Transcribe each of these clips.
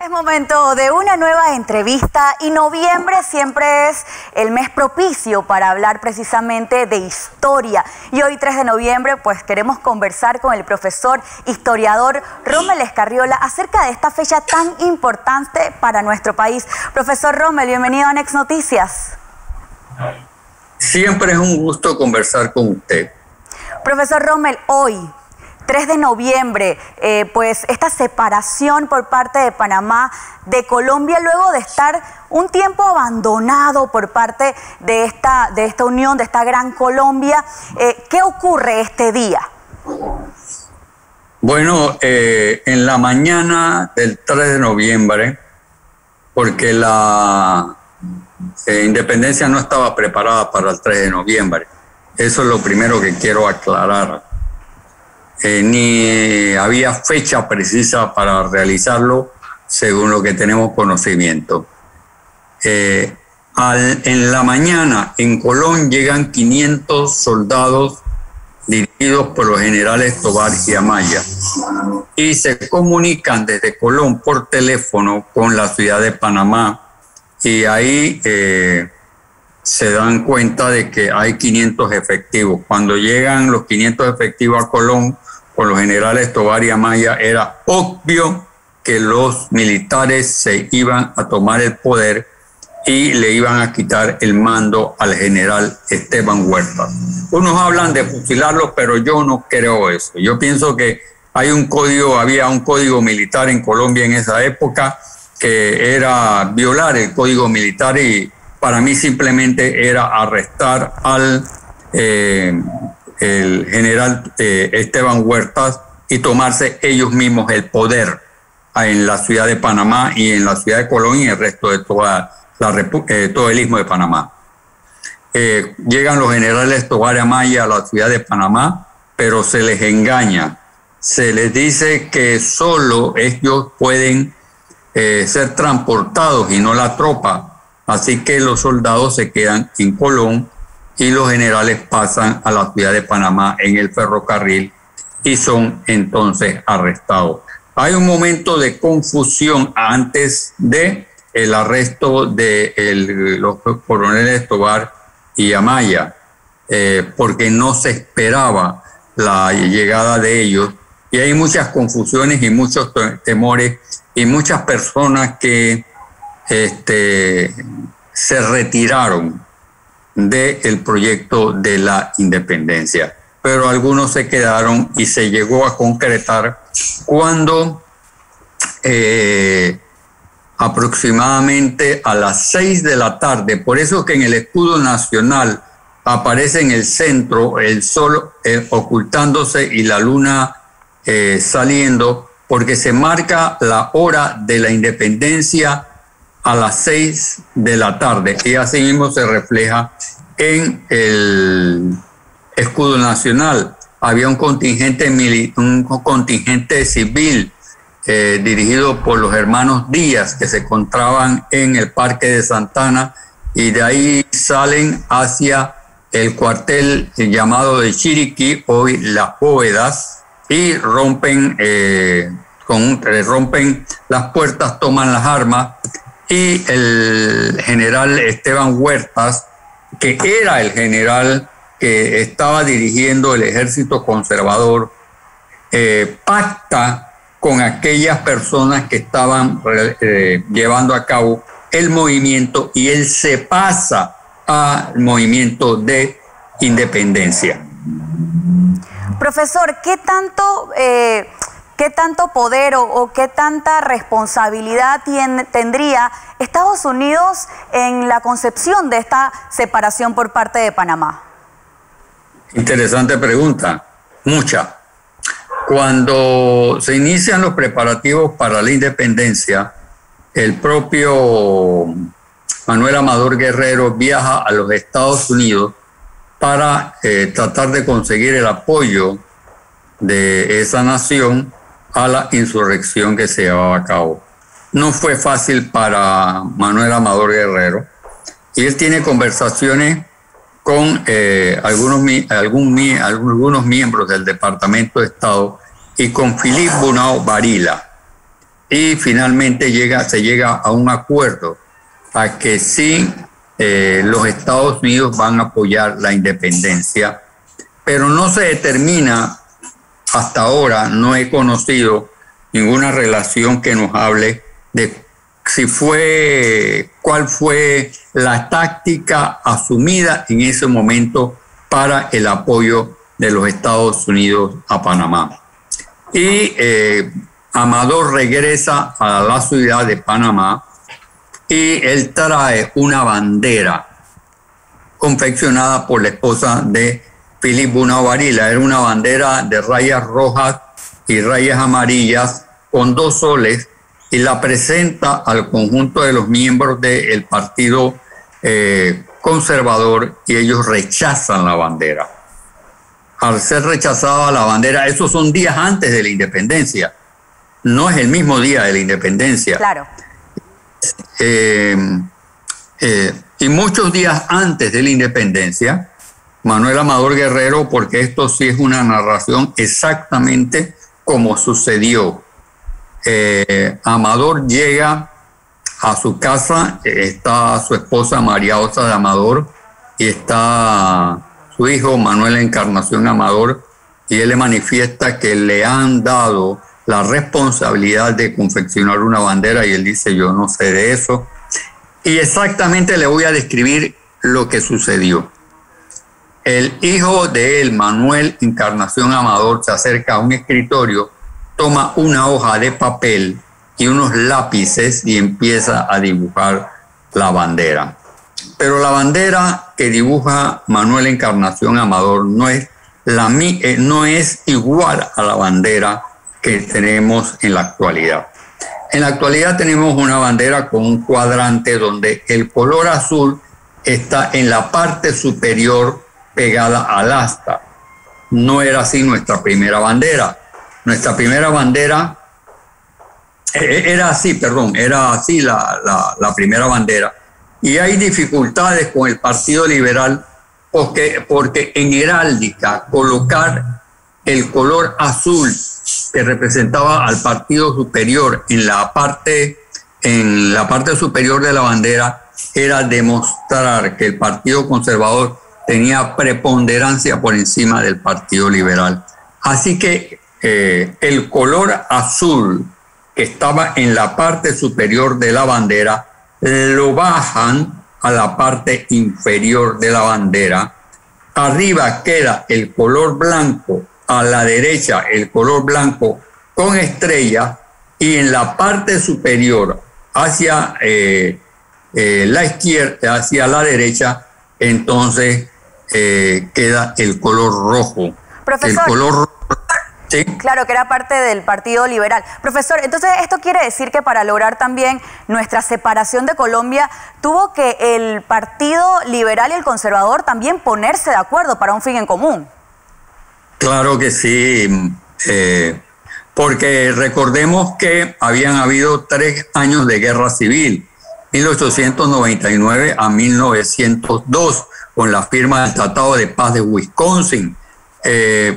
Es momento de una nueva entrevista y noviembre siempre es el mes propicio para hablar precisamente de historia. Y hoy 3 de noviembre pues queremos conversar con el profesor historiador Rommel Escarriola acerca de esta fecha tan importante para nuestro país. Profesor Rommel, bienvenido a Next Noticias. Siempre es un gusto conversar con usted. Profesor Rommel, hoy 3 de noviembre, pues esta separación por parte de Panamá de Colombia luego de estar un tiempo abandonado por parte de esta unión, de esta gran Colombia. ¿Qué ocurre este día? Bueno, en la mañana del 3 de noviembre, porque la independencia no estaba preparada para el 3 de noviembre. Eso es lo primero que quiero aclarar. Ni había fecha precisa para realizarlo, según lo que tenemos conocimiento. En la mañana en Colón llegan 500 soldados dirigidos por los generales Tovar y Amaya y se comunican desde Colón por teléfono con la ciudad de Panamá y ahí se dan cuenta de que hay 500 efectivos. Cuando llegan los 500 efectivos a Colón con los generales Tovar y Amaya, era obvio que los militares se iban a tomar el poder y le iban a quitar el mando al general Esteban Huertas. Unos hablan de fusilarlos, pero yo no creo eso. Yo pienso que había un código militar en Colombia en esa época que era violar el código militar y para mí simplemente era arrestar al el general Esteban Huertas y tomarse ellos mismos el poder en la ciudad de Panamá y en la ciudad de Colón y el resto de todo el istmo de Panamá. Llegan los generales Tovar y Amaya a la ciudad de Panamá, pero se les engaña. Se les dice que solo ellos pueden ser transportados y no la tropa. Así que los soldados se quedan en Colón y los generales pasan a la ciudad de Panamá en el ferrocarril y son entonces arrestados. Hay un momento de confusión antes de el arresto de los coroneles Tovar y Amaya, porque no se esperaba la llegada de ellos y hay muchas confusiones y muchos temores y muchas personas que se retiraron del proyecto de la independencia, pero algunos se quedaron y se llegó a concretar cuando aproximadamente a las 6 de la tarde, por eso que en el escudo nacional aparece en el centro el sol ocultándose y la luna saliendo, porque se marca la hora de la independencia a las 6 de la tarde y así mismo se refleja en el escudo nacional. Había un contingente civil dirigido por los hermanos Díaz que se encontraban en el Parque de Santana y de ahí salen hacia el cuartel llamado de Chiriquí, hoy Las Bóvedas, y rompen las puertas, toman las armas y el general Esteban Huertas, que era el general que estaba dirigiendo el ejército conservador, pacta con aquellas personas que estaban llevando a cabo el movimiento y él se pasa al movimiento de independencia. Profesor, ¿qué tanto poder o qué tanta responsabilidad tendría Estados Unidos en la concepción de esta separación por parte de Panamá? Interesante pregunta, mucha. Cuando se inician los preparativos para la independencia, el propio Manuel Amador Guerrero viaja a los Estados Unidos para tratar de conseguir el apoyo de esa nación a la insurrección que se llevaba a cabo. No fue fácil para Manuel Amador Guerrero y él tiene conversaciones con algunos miembros del Departamento de Estado y con Philippe Bunau Varilla. y finalmente se llega a un acuerdo a que sí los Estados Unidos van a apoyar la independencia, pero no se determina, hasta ahora no he conocido ninguna relación que nos hable de cuál fue la táctica asumida en ese momento para el apoyo de los Estados Unidos a Panamá. Y Amador regresa a la ciudad de Panamá y él trae una bandera confeccionada por la esposa de Philip Bunau-Varilla. Era una bandera de rayas rojas y rayas amarillas con 2 soles, y la presenta al conjunto de los miembros del Partido Conservador, y ellos rechazan la bandera. Al ser rechazada la bandera, esos son días antes de la independencia, no es el mismo día de la independencia. Claro. Y muchos días antes de la independencia, Manuel Amador Guerrero, porque esto sí es una narración exactamente como sucedió. Amador llega a su casa, está su esposa María Osa de Amador y está su hijo Manuel Encarnación Amador, y él le manifiesta que le han dado la responsabilidad de confeccionar una bandera, y él dice: yo no sé de eso. Y exactamente le voy a describir lo que sucedió. El hijo de él, Manuel Encarnación Amador, se acerca a un escritorio, toma una hoja de papel y unos lápices y empieza a dibujar la bandera. Pero la bandera que dibuja Manuel Encarnación Amador no es igual a la bandera que tenemos en la actualidad. En la actualidad tenemos una bandera con un cuadrante donde el color azul está en la parte superior pegada al asta. No era así nuestra primera bandera. Nuestra primera bandera era así la primera bandera. Y hay dificultades con el Partido Liberal porque en heráldica colocar el color azul que representaba al partido superior en la parte superior de la bandera era demostrar que el Partido Conservador tenía preponderancia por encima del Partido Liberal. Así que el color azul que estaba en la parte superior de la bandera lo bajan a la parte inferior de la bandera. Arriba queda el color blanco, a la derecha el color blanco con estrellas, y en la parte superior hacia la izquierda, hacia la derecha, entonces queda el color rojo. Profesor, el color rojo. ¿Sí? Claro, que era parte del Partido Liberal. Profesor, entonces esto quiere decir que para lograr también nuestra separación de Colombia, tuvo que el Partido Liberal y el Conservador también ponerse de acuerdo para un fin en común. Claro que sí, porque recordemos que habían habido 3 años de guerra civil, 1899 a 1902, con la firma del Tratado de Paz de Wisconsin,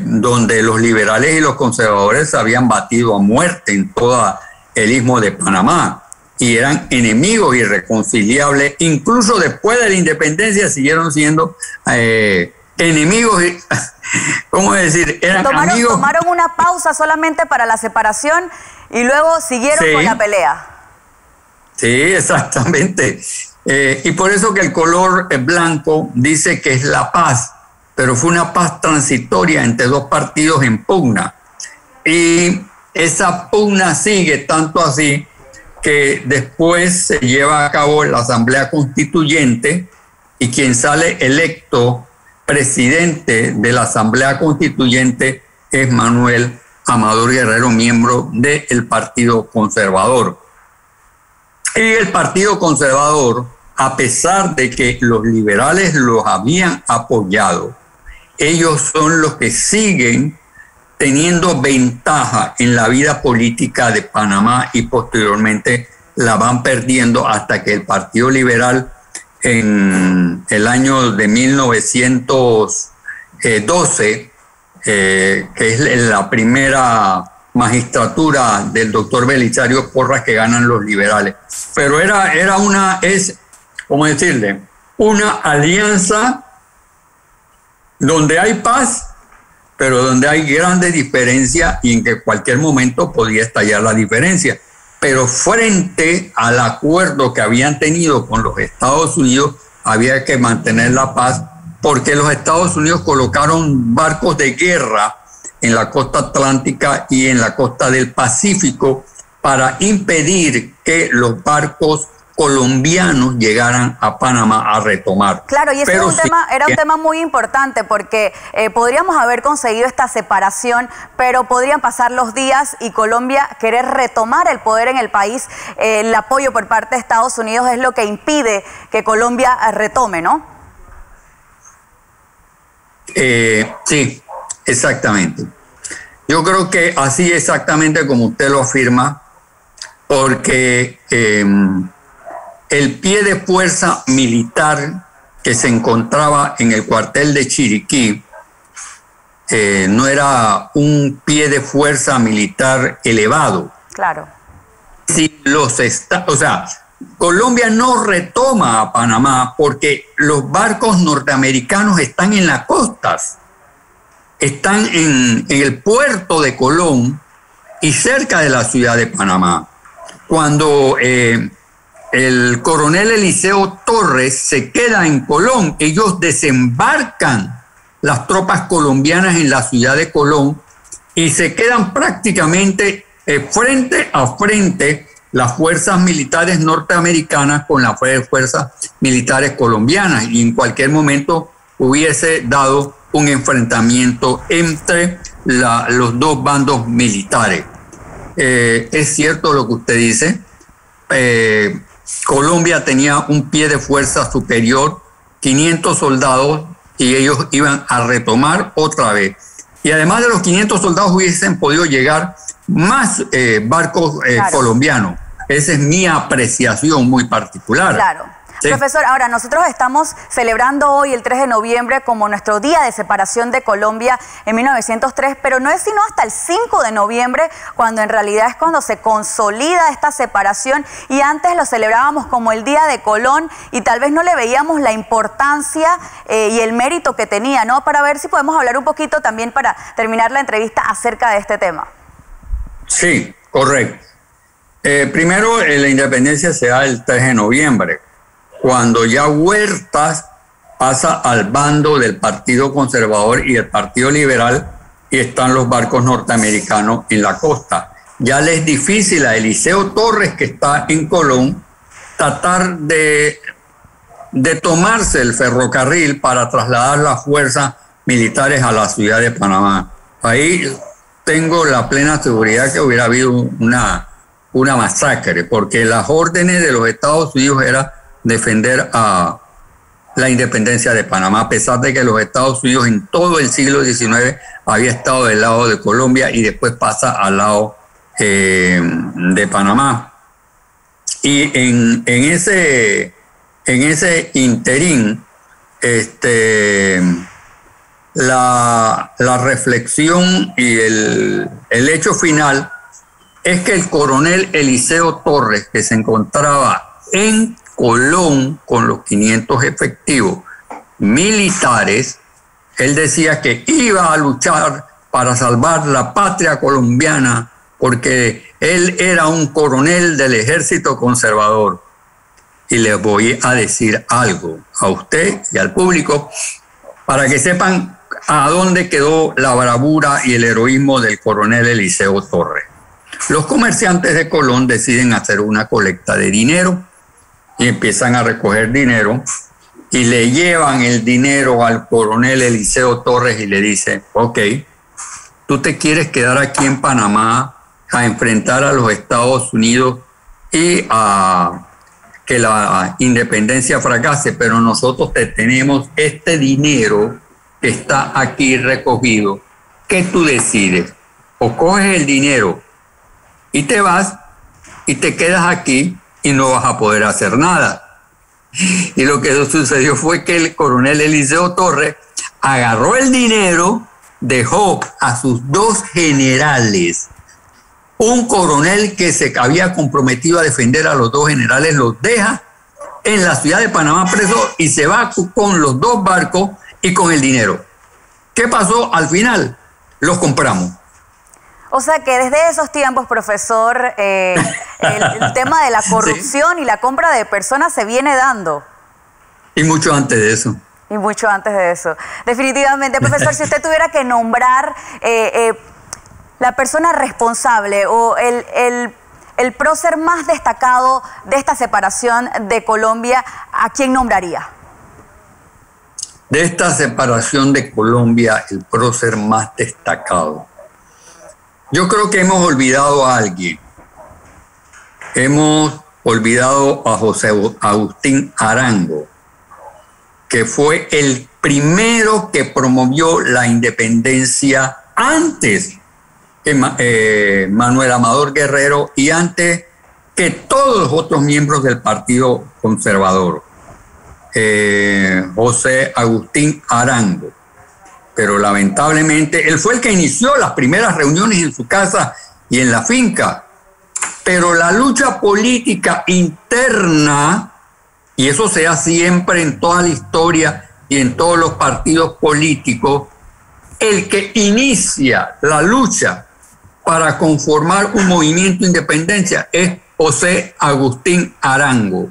donde los liberales y los conservadores se habían batido a muerte en todo el istmo de Panamá y eran enemigos irreconciliables. Incluso después de la independencia siguieron siendo enemigos, ¿cómo decir? Eran amigos. Tomaron una pausa solamente para la separación y luego siguieron con la pelea. Sí, exactamente. Y por eso que el color blanco dice que es la paz, pero fue una paz transitoria entre 2 partidos en pugna. Y esa pugna sigue tanto así que después se lleva a cabo la Asamblea Constituyente, y quien sale electo presidente de la Asamblea Constituyente es Manuel Amador Guerrero, miembro del Partido Conservador. Y el Partido Conservador, a pesar de que los liberales los habían apoyado, ellos son los que siguen teniendo ventaja en la vida política de Panamá y posteriormente la van perdiendo hasta que el Partido Liberal en el año de 1912, que es la primera magistratura del doctor Belisario Porras que ganan los liberales. Pero ¿cómo decirle? Una alianza donde hay paz, pero donde hay grandes diferencias y en que en cualquier momento podía estallar la diferencia. Pero frente al acuerdo que habían tenido con los Estados Unidos, había que mantener la paz, porque los Estados Unidos colocaron barcos de guerra en la costa atlántica y en la costa del Pacífico para impedir que los barcos colombianos llegaran a Panamá a retomar. Claro, y ese era un tema muy importante porque podríamos haber conseguido esta separación, pero podrían pasar los días y Colombia querer retomar el poder en el país. El apoyo por parte de Estados Unidos es lo que impide que Colombia retome, ¿no? Sí, exactamente. Yo creo que así exactamente como usted lo afirma, porque el pie de fuerza militar que se encontraba en el cuartel de Chiriquí no era un pie de fuerza militar elevado. Claro. Si Colombia no retoma a Panamá porque los barcos norteamericanos están en las costas, están en el puerto de Colón y cerca de la ciudad de Panamá. Cuando el coronel Eliseo Torres se queda en Colón, ellos desembarcan las tropas colombianas en la ciudad de Colón y se quedan prácticamente frente a frente las fuerzas militares norteamericanas con las fuerzas militares colombianas, y en cualquier momento hubiese dado un enfrentamiento entre los dos bandos militares. Es cierto lo que usted dice. Colombia tenía un pie de fuerza superior, 500 soldados, y ellos iban a retomar otra vez. Y además de los 500 soldados hubiesen podido llegar más barcos colombianos. Esa es mi apreciación muy particular. Claro. Sí. Profesor, ahora nosotros estamos celebrando hoy el 3 de noviembre como nuestro día de separación de Colombia en 1903, pero no es sino hasta el 5 de noviembre cuando en realidad es cuando se consolida esta separación, y antes lo celebrábamos como el Día de Colón y tal vez no le veíamos la importancia y el mérito que tenía, ¿no? Para ver si podemos hablar un poquito también para terminar la entrevista acerca de este tema. Sí, correcto. Primero, la independencia se da el 3 de noviembre. Cuando ya Huertas pasa al bando del Partido Conservador y del Partido Liberal y están los barcos norteamericanos en la costa. Ya le es difícil a Eliseo Torres, que está en Colón, tratar de tomarse el ferrocarril para trasladar las fuerzas militares a la ciudad de Panamá. Ahí tengo la plena seguridad que hubiera habido una masacre, porque las órdenes de los Estados Unidos eran defender a la independencia de Panamá, a pesar de que los Estados Unidos en todo el siglo XIX había estado del lado de Colombia y después pasa al lado de Panamá. Y en ese interín, la reflexión y el hecho final es que el coronel Eliseo Torres, que se encontraba en Colón con los 500 efectivos militares, él decía que iba a luchar para salvar la patria colombiana porque él era un coronel del ejército conservador. Y les voy a decir algo a usted y al público para que sepan a dónde quedó la bravura y el heroísmo del coronel Eliseo Torres. Los comerciantes de Colón deciden hacer una colecta de dinero y empiezan a recoger dinero y le llevan el dinero al coronel Eliseo Torres y le dicen: ok, tú te quieres quedar aquí en Panamá a enfrentar a los Estados Unidos y a que la independencia fracase, pero nosotros te tenemos este dinero que está aquí recogido. ¿Qué tú decides? O coges el dinero y te vas y te quedas aquí y no vas a poder hacer nada. Y lo que sucedió fue que el coronel Eliseo Torres agarró el dinero, dejó a sus dos generales Un coronel que se había comprometido a defender a los dos generales los deja en la ciudad de Panamá preso y se va con los dos barcos y con el dinero. ¿Qué pasó al final? Los compramos. O sea que desde esos tiempos, profesor, el tema de la corrupción sí, y la compra de personas se viene dando. Y mucho antes de eso. Y mucho antes de eso. Definitivamente, profesor, si usted tuviera que nombrar la persona responsable o el prócer más destacado de esta separación de Colombia, ¿a quién nombraría? De esta separación de Colombia, el prócer más destacado. Yo creo que hemos olvidado a alguien. Hemos olvidado a José Agustín Arango, que fue el primero que promovió la independencia antes que Manuel Amador Guerrero y antes que todos los otros miembros del Partido Conservador. José Agustín Arango. Pero lamentablemente él fue el que inició las primeras reuniones en su casa y en la finca. Pero la lucha política interna, y eso se da siempre en toda la historia y en todos los partidos políticos, el que inicia la lucha para conformar un movimiento de independencia es José Agustín Arango.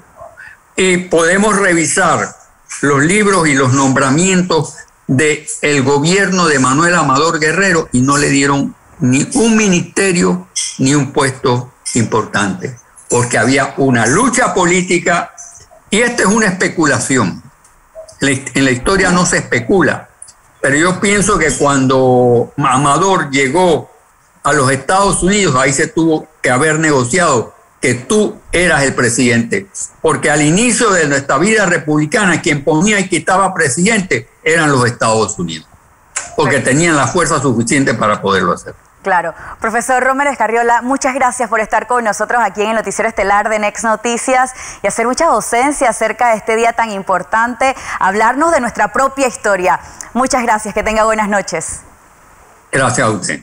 Y podemos revisar los libros y los nombramientos del gobierno de Manuel Amador Guerrero y no le dieron ni un ministerio ni un puesto importante, porque había una lucha política y esta es una especulación. En la historia no se especula, pero yo pienso que cuando Amador llegó a los Estados Unidos, ahí se tuvo que haber negociado que tú eras el presidente, porque al inicio de nuestra vida republicana quien ponía y quitaba presidente eran los Estados Unidos, porque tenían la fuerza suficiente para poderlo hacer. Claro. Profesor Rommel Escarriola, muchas gracias por estar con nosotros aquí en el Noticiero Estelar de Next Noticias y hacer mucha docencia acerca de este día tan importante, hablarnos de nuestra propia historia. Muchas gracias, que tenga buenas noches. Gracias a usted.